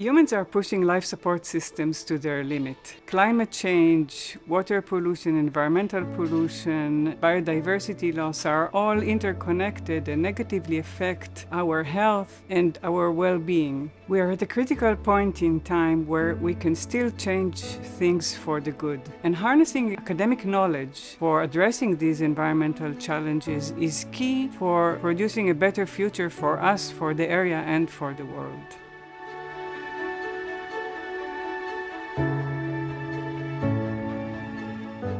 Humans are pushing life support systems to their limit. Climate change, water pollution, environmental pollution, biodiversity loss are all interconnected and negatively affect our health and our well-being. We are at a critical point in time where we can still change things for the good. And harnessing academic knowledge for addressing these environmental challenges is key for producing a better future for us, for the area, and for the world.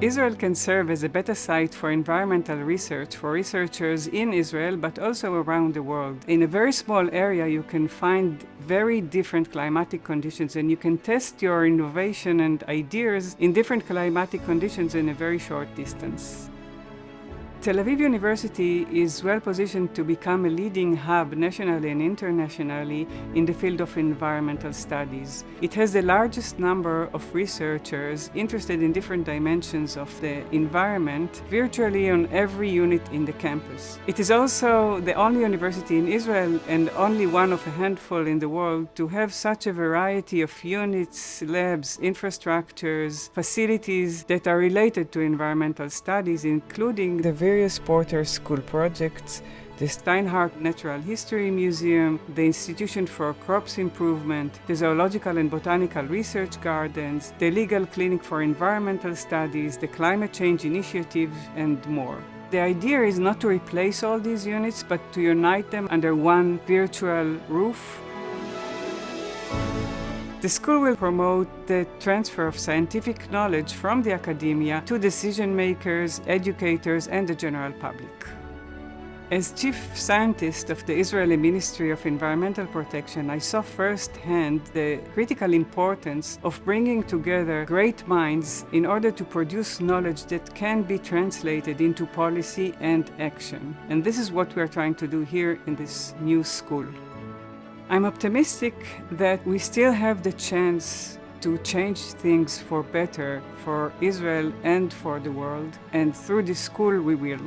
Israel can serve as a beta site for environmental research for researchers in Israel, but also around the world. In a very small area, you can find very different climatic conditions, and you can test your innovation and ideas in different climatic conditions in a very short distance. Tel Aviv University is well positioned to become a leading hub nationally and internationally in the field of environmental studies. It has the largest number of researchers interested in different dimensions of the environment virtually on every unit in the campus. It is also the only university in Israel and only one of a handful in the world to have such a variety of units, labs, infrastructures, facilities that are related to environmental studies, including the various Porter School projects, the Steinhardt Natural History Museum, the Institution for Crops Improvement, the Zoological and Botanical Research Gardens, the Legal Clinic for Environmental Studies, the Climate Change Initiative, and more. The idea is not to replace all these units, but to unite them under one virtual roof. The school will promote the transfer of scientific knowledge from the academia to decision makers, educators, and the general public. As chief scientist of the Israeli Ministry of Environmental Protection, I saw firsthand the critical importance of bringing together great minds in order to produce knowledge that can be translated into policy and action. And this is what we are trying to do here in this new school. I'm optimistic that we still have the chance to change things for better for Israel and for the world, and through this school we will.